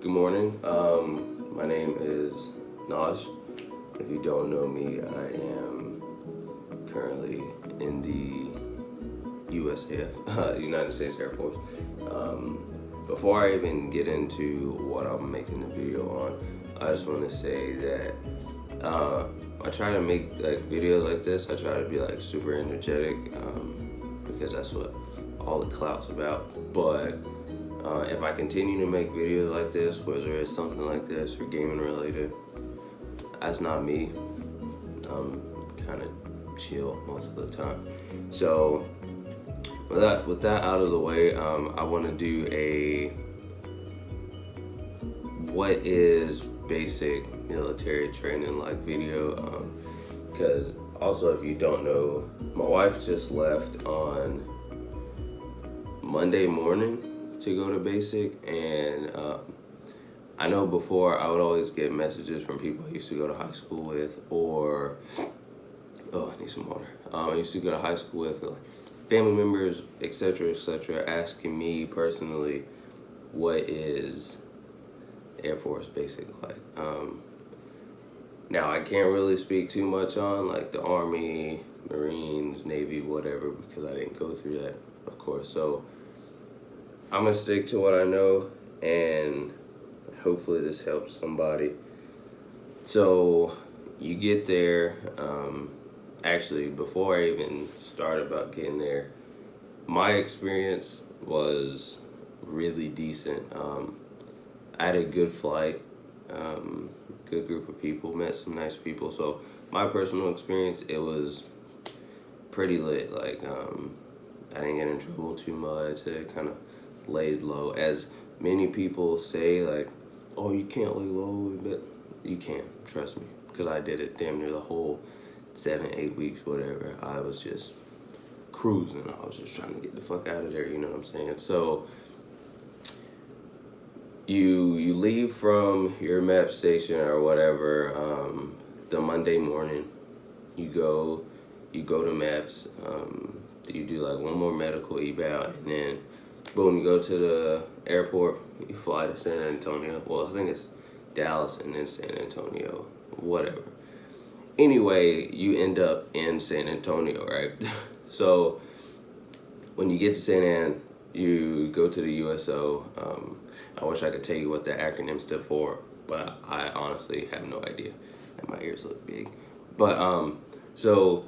Good morning. My name is Naj. If you don't know me, I am currently in the USAF, United States Air Force. Before I even get into what I'm making the video on, I just want to say that I try to make like videos like this. I try to be like super energetic because that's what all the clout's about. But if I continue to make videos like this, whether it's something like this or gaming related, that's not me. I'm kind of chill most of the time. So with that out of the way, I want to do a what is basic military training like video. Because also, if you don't know, my wife just left on Monday morning to go to basic, and I know before I would always get messages from people I used to go to high school with, or I need some water. I used to go to high school with, like, family members, etc., asking me personally, what is Air Force basic like? Now I can't really speak too much on like the Army, Marines, Navy, whatever, because I didn't go through that, of course. So I'm gonna stick to what I know, and hopefully this helps somebody. So you get there. Actually, before I even started about getting there, my experience was really decent. I had a good flight, good group of people, met some nice people. So my personal experience, it was pretty lit. Like I didn't get in trouble too much. It kind of laid low. As many people say, like, oh, you can't lay low, but you can, trust me, because I did it damn near the whole 7-8 weeks, whatever. I was just cruising. I was just trying to get the fuck out of there, you know what I'm saying? So you leave from your map station or whatever the Monday morning. You go to maps. You do like one more medical eval, and then boom, you go to the airport. You fly to San Antonio. Well, I think it's Dallas and then San Antonio, whatever. Anyway, you end up in San Antonio, right? So when you get to San An, you go to the USO. I wish I could tell you what the acronym stood for, but I honestly have no idea. And my ears look big. But so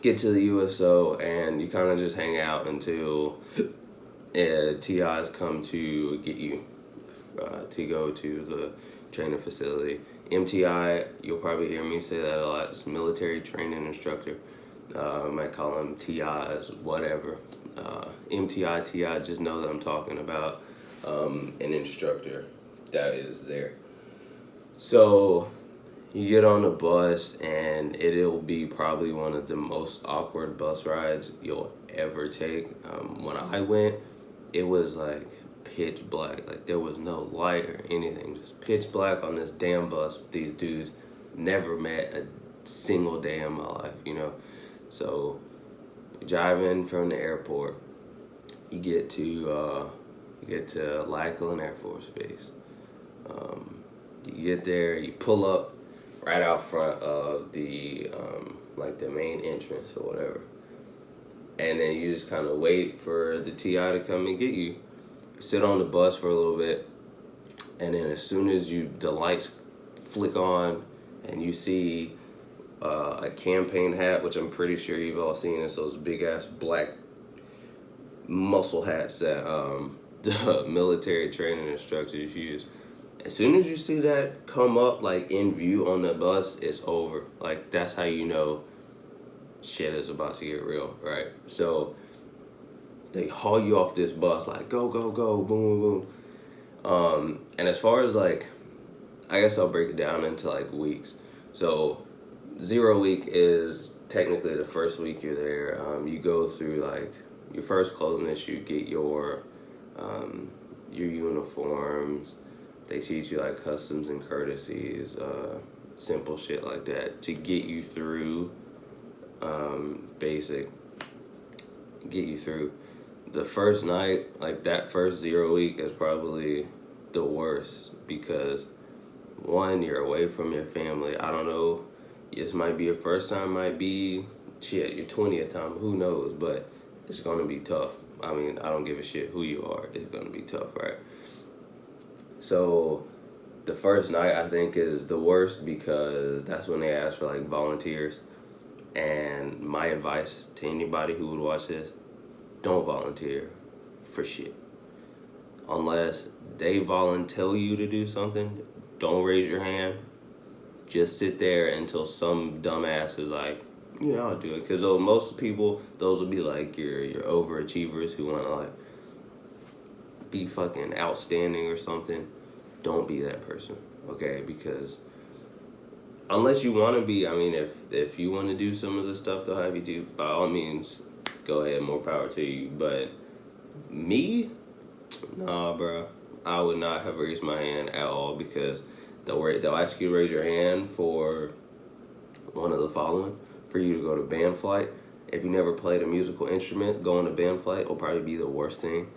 get to the USO, and you kind of just hang out until TIs come to get you to go to the training facility. MTI, you'll probably hear me say that a lot. It's military training instructor. I might call them TIs, whatever. MTI, TI, just know that I'm talking about an instructor that is there. So you get on the bus, and it'll be probably one of the most awkward bus rides you'll ever take. When I went, it was like pitch black. Like there was no light or anything. Just pitch black on this damn bus with these dudes. Never met a single day in my life, you know? So you drive in from the airport. You get to Lackland Air Force Base. You get there, you pull up right out front of the like the main entrance or whatever. And then you just kind of wait for the TI to come and get you. Sit on the bus for a little bit, and then as soon as the lights flick on and you see a campaign hat, which I'm pretty sure you've all seen, it's those big ass black muscle hats that the military training instructors use. As soon as you see that come up like in view on the bus, it's over. Like that's how you know shit is about to get real, right? So they haul you off this bus like go, go, go, boom, boom. And as far as like, I guess I'll break it down into like weeks. So 0 week is technically the first week you're there. You go through like your first clothing issue, get your uniforms. They teach you like customs and courtesies, simple shit like that to get you through basic. Get you through the first night. Like that first 0 week is probably the worst because one, you're away from your family. I don't know. This might be your first time, might be shit, your 20th time, who knows, but it's gonna be tough. I mean, I don't give a shit who you are, it's gonna be tough, right? So the first night I think is the worst because that's when they ask for like volunteers. And my advice to anybody who would watch this, don't volunteer for shit. Unless they volunteer you to do something, don't raise your hand. Just sit there until some dumbass is like, yeah, I'll do it. Because most people, those will be like your overachievers who want to like be fucking outstanding or something. Don't be that person, okay? Because unless you want to be, I mean, if you want to do some of the stuff they'll have you do, by all means, go ahead, more power to you. But me, nah, bro, I would not have raised my hand at all because they'll ask you to raise your hand for one of the following: for you to go to band flight. If you never played a musical instrument, going to band flight will probably be the worst thing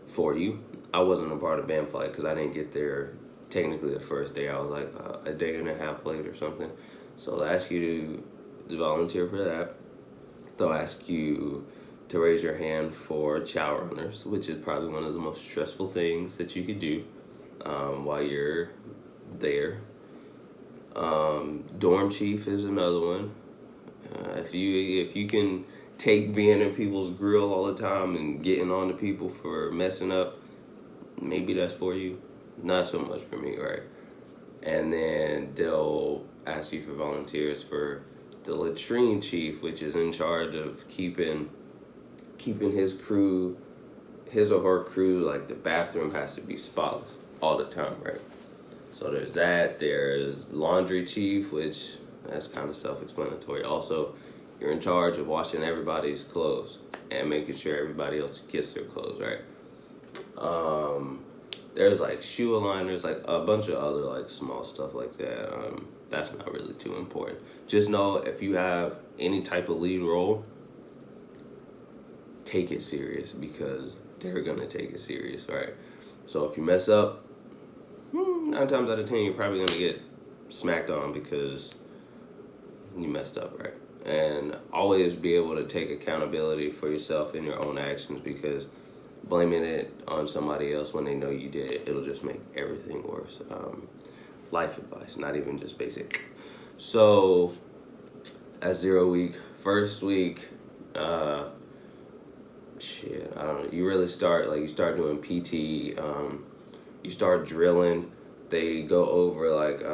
for you. I wasn't a part of band flight because I didn't get there technically the first day. I was like a day and a half late or something. So they'll ask you to volunteer for that. They'll ask you to raise your hand for chow runners, which is probably one of the most stressful things that you could do while you're there. Dorm chief is another one. If you can take being in people's grill all the time and getting on to people for messing up, maybe that's for you. Not so much for me, right? And then they'll ask you for volunteers for the latrine chief, which is in charge of keeping his crew, his or her crew, like the bathroom has to be spotless all the time, right? So there's that. There's laundry chief, which that's kind of self-explanatory. Also, you're in charge of washing everybody's clothes and making sure everybody else gets their clothes, right? There's like shoe aligners, like a bunch of other like small stuff like that. That's not really too important. Just know if you have any type of lead role, take it serious because they're gonna take it serious, right? So if you mess up, 9 times out of 10 you're probably gonna get smacked on because you messed up, right? And always be able to take accountability for yourself and your own actions because blaming it on somebody else when they know you did it, it'll just make everything worse. Life advice, not even just basic. So, at 0 week, first week, shit, I don't know. You really start, like, you start doing PT, you start drilling. They go over, like,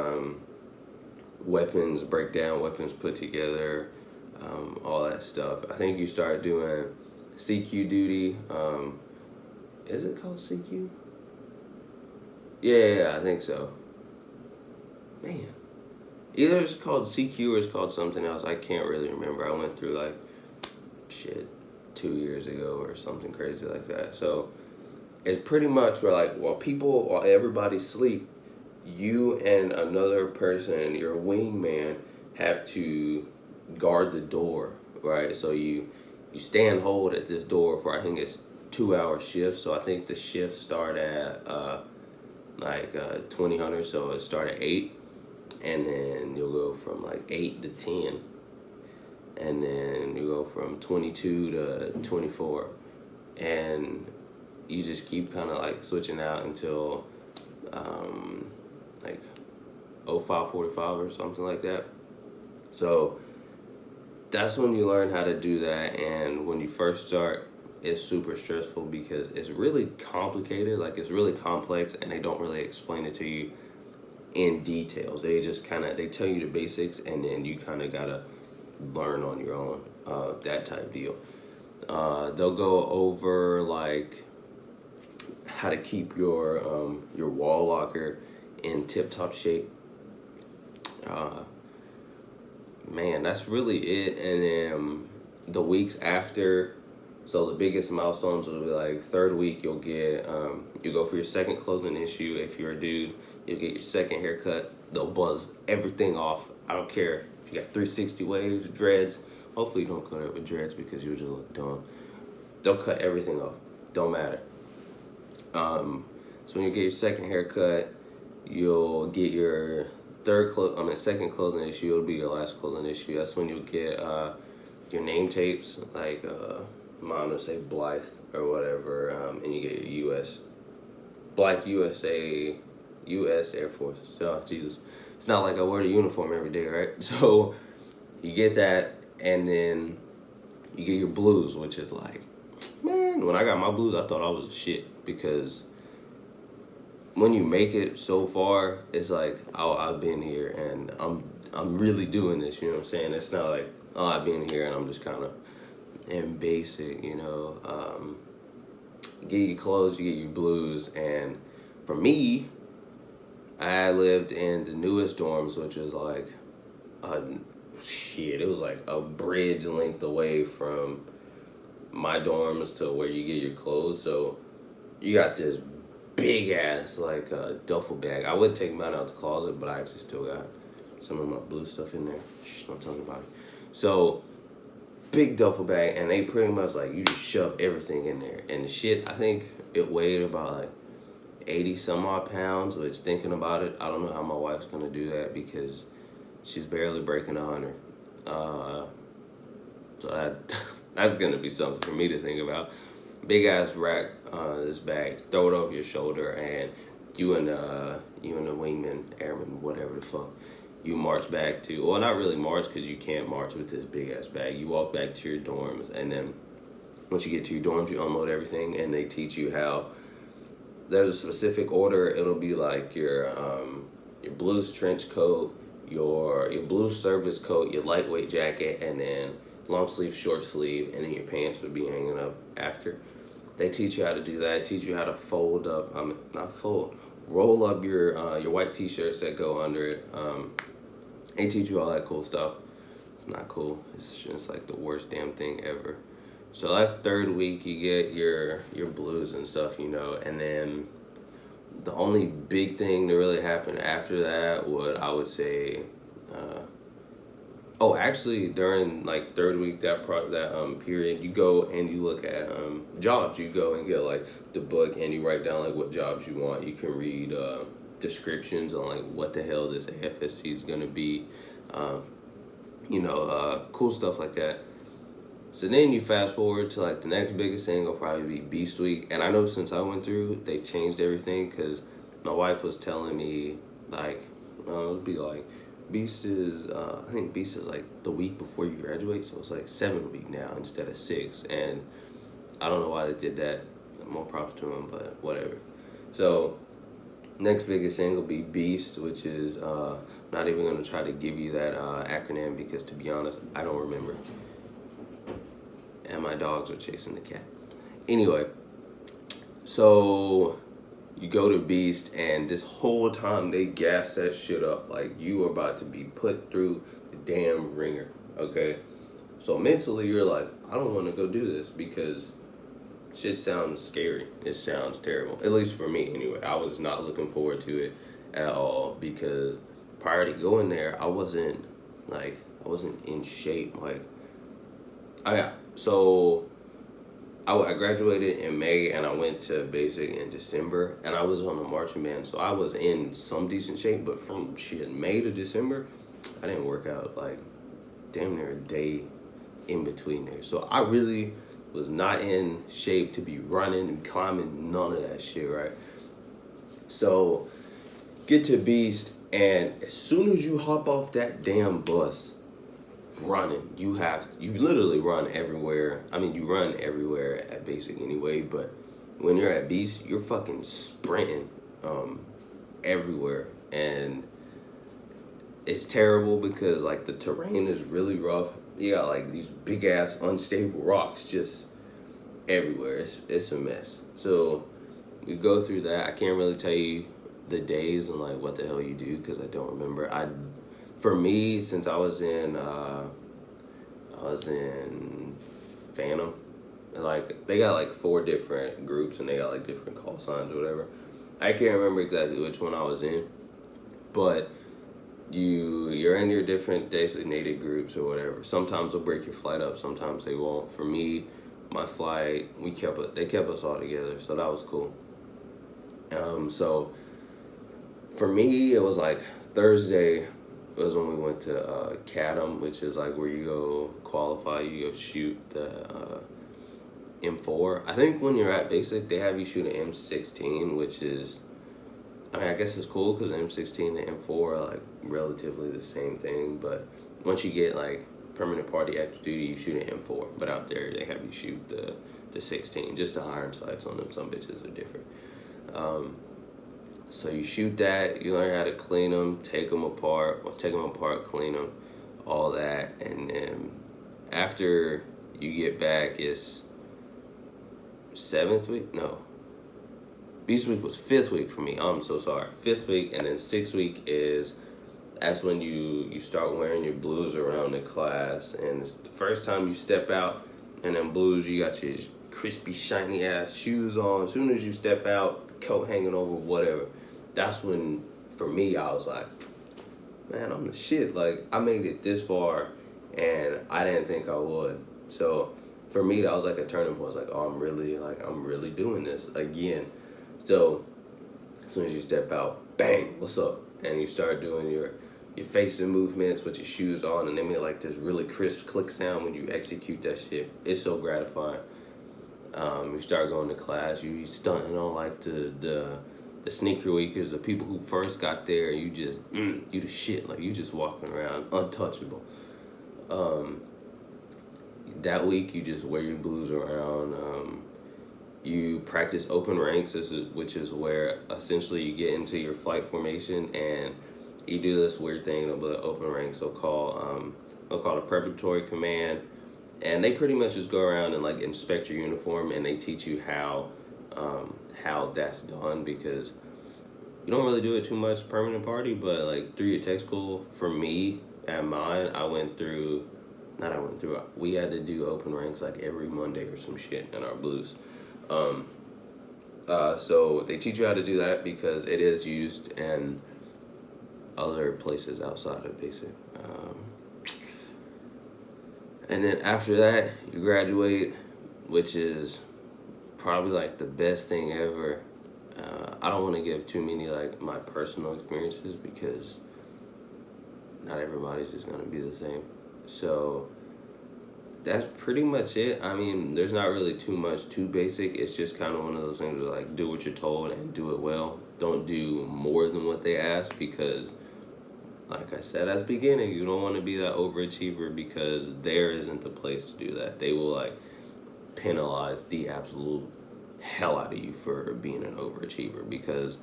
weapons, break down weapons put together, all that stuff. I think you start doing CQ duty. Is it called CQ? Yeah, I think so. Man. Either it's called CQ or it's called something else. I can't really remember. I went through like, shit, 2 years ago or something crazy like that. So it's pretty much where like, while everybody sleep, you and another person, your wingman, have to guard the door, right? So you stand hold at this door for, I think it's 2-hour shifts. So I think the shifts start at 2000, so it start at 8, and then you'll go from like 8 to 10, and then you go from 22 to 24, and you just keep kind of like switching out until like 05:45 or something like that. So that's when you learn how to do that. And when you first start, it's super stressful because it's really complicated, like it's really complex, and they don't really explain it to you in detail. They just they tell you the basics, and then you kind of gotta learn on your own, that type deal. They'll go over like how to keep your wall locker in tip-top shape. Man, that's really it. And then the weeks after, so the biggest milestones will be like 3rd week, you'll get you go for your 2nd closing issue. If you're a dude, you'll get your 2nd haircut. They'll buzz everything off. I don't care if you got 360 waves, dreads. Hopefully you don't cut it with dreads because you just look dumb. They'll cut everything off. Don't matter. So when you get your second haircut, you'll get your second clothing issue. It'll be your last clothing issue. That's when you'll get your name tapes, like mine will say Blythe or whatever, and you get your Blythe U.S. Air Force. So Jesus, it's not like I wear the uniform every day, right? So you get that, and then you get your blues, which is like, man, when I got my blues, I thought I was a shit, because when you make it so far, it's like, oh, I've been here and I'm really doing this, you know what I'm saying? It's not like, oh, I've been here and I'm just kind of in basic, you know. You get your clothes, you get your blues, and for me, I lived in the newest dorms, which was like, it was like a bridge length away from my dorms to where you get your clothes. So you got this big ass like duffel bag. I would take mine out the closet, but I actually still got some of my blue stuff in there. Shh, don't tell anybody. So big duffel bag, and they pretty much like, you just shove everything in there. And the shit, I think it weighed about like 80 some odd pounds, which, thinking about it, I don't know how my wife's gonna do that, because she's barely breaking 100. So that's gonna be something for me to think about. Big ass rack, this bag, throw it over your shoulder, and you and the wingman, airman, whatever the fuck, you march back to, well, not really march, because you can't march with this big ass bag. You walk back to your dorms, and then once you get to your dorms, you unload everything, and they teach you how, there's a specific order. It'll be like your blues trench coat, your blue service coat, your lightweight jacket, and then long sleeve, short sleeve, and then your pants would be hanging up after. They teach you how to do that. Teach you how to fold up, roll up your white t-shirts that go under it. They teach you all that cool stuff. Not cool. It's just like the worst damn thing ever. So that's third week. You get your blues and stuff, you know, and then the only big thing that really happened after that I would say, actually during like third week, that period, you go and you look at jobs. You go and get like the book, and you write down like what jobs you want. You can read descriptions on like what the hell this AFSC is gonna be, cool stuff like that. So then you fast forward to like the next biggest thing will probably be Beast Week. And I know since I went through, they changed everything, because my wife was telling me like, it would be like, I think Beast is like the week before you graduate. So it's like 7 week now instead of 6. And I don't know why they did that. More props to them, but whatever. So next biggest thing will be Beast, which is, not even going to try to give you that acronym, because to be honest, I don't remember. And my dogs are chasing the cat. Anyway, so you go to Beast, and this whole time they gas that shit up like you are about to be put through the damn ringer, okay? So mentally you're like, I don't want to go do this, because shit sounds scary. It sounds terrible. At least for me anyway. I was not looking forward to it at all, because prior to going there, I wasn't in shape. Like, I graduated in May, and I went to basic in December, and I was on the marching band, so I was in some decent shape. But from May to December, I didn't work out like damn near a day in between there. So I really was not in shape to be running and climbing, none of that shit, right? So get to Beast, and as soon as you hop off that damn bus, running, you literally run everywhere. I mean, you run everywhere at basic anyway, but when you're at Beast, you're fucking sprinting everywhere, and it's terrible because like the terrain is really rough. You got like these big ass unstable rocks just everywhere. It's a mess. So we go through that. I can't really tell you the days and like what the hell you do, because I don't remember. For me, since I was in Phantom, like they got like 4 different groups, and they got like different call signs or whatever. I can't remember exactly which one I was in, but you're in your different designated groups or whatever. Sometimes they'll break your flight up, sometimes they won't. For me, my flight, they kept us all together, so that was cool. So for me, it was like Thursday was when we went to Cadam, which is like where you go qualify, you go shoot the M4. I think when you're at basic, they have you shoot an M16, which is, I mean, I guess it's cool because M16 and M4 are like relatively the same thing. But once you get like permanent party active duty, you shoot an M4. But out there, they have you shoot the 16. Just the iron sights on them. Some bitches are different. So you shoot that. You learn how to clean them, take them apart, clean them, all that, and then after you get back, it's 7th week. No, Beast Week was 5th week for me. I'm so sorry. 5th week, and then 6th week that's when you start wearing your blues around the class, and it's the first time you step out, and then blues, you got your crispy, shiny ass shoes on. As soon as you step out, coat hanging over, whatever. That's when, for me, I was like, man, I'm the shit. Like, I made it this far, and I didn't think I would. So for me, that was like a turning point. I was like, oh, I'm really doing this again. So as soon as you step out, bang, what's up? And you start doing your facing movements with your shoes on, and they make like this really crisp click sound when you execute that shit. It's so gratifying. You start going to class, you stunting on like the sneaker weekers, the people who first got there, you just, you the shit. Like, you just walking around untouchable. That week, you just wear your blues around. You practice open ranks, which is where essentially you get into your flight formation and you do this weird thing of the open ranks. They'll call a preparatory command, and they pretty much just go around and like inspect your uniform, and they teach you how that's done, because you don't really do it too much permanent party, but like through your tech school, for me at mine, we had to do open ranks like every Monday or some shit in our blues. So they teach you how to do that because it is used in other places outside of basic. And then after that, you graduate, which is probably like the best thing ever. I don't want to give too many like my personal experiences because not everybody's just gonna be the same. So that's pretty much it. I mean, there's not really too much too basic. It's just kind of one of those things where like do what you're told and do it well. Don't do more than what they ask, because like I said at the beginning, you don't want to be that overachiever, because there isn't the place to do that. They will like penalize the absolute hell out of you for being an overachiever, because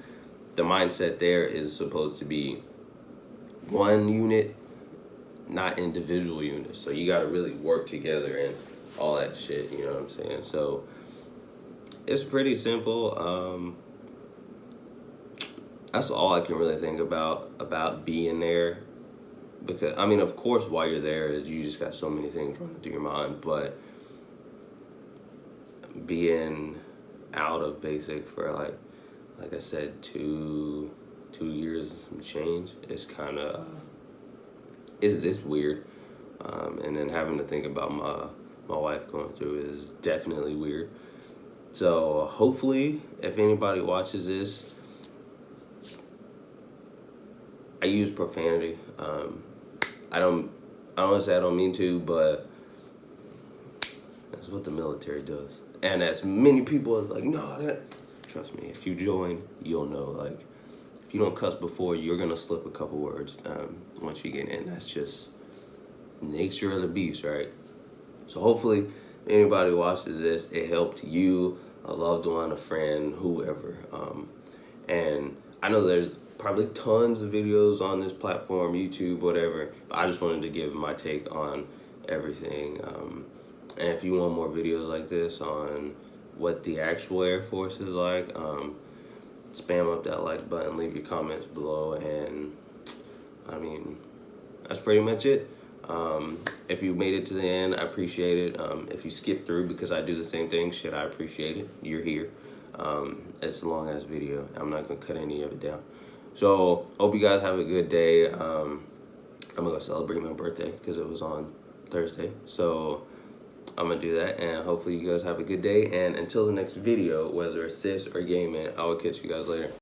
the mindset there is supposed to be one unit, not individual units. So you got to really work together and all that shit, you know what I'm saying? So it's pretty simple. That's all I can really think about being there, because I mean, of course, while you're there, is you just got so many things running through your mind, but being out of basic for like I said, two years and some change, it's kind of it's weird. And then having to think about my wife going through it is definitely weird. So hopefully, if anybody watches this, I use profanity. I don't want to say I don't mean to, but that's what the military does. And as many people as like, no, trust me, if you join, you'll know. Like, if you don't cuss before, you're gonna slip a couple words once you get in. That's just nature of the beast, right? So hopefully, if anybody watches this, it helped you, a loved one, a friend, whoever. And I know there's probably tons of videos on this platform, YouTube, whatever. But I just wanted to give my take on everything. And if you want more videos like this on what the actual Air Force is like, spam up that like button, leave your comments below, and I mean, that's pretty much it. If you made it to the end, I appreciate it. If you skip through because I do the same thing, shit, I appreciate it. You're here. It's a long ass video. I'm not gonna cut any of it down. So hope you guys have a good day. I'm gonna go celebrate my birthday because it was on Thursday. So I'm gonna do that, and hopefully you guys have a good day. And until the next video, whether it's this or gaming, I will catch you guys later.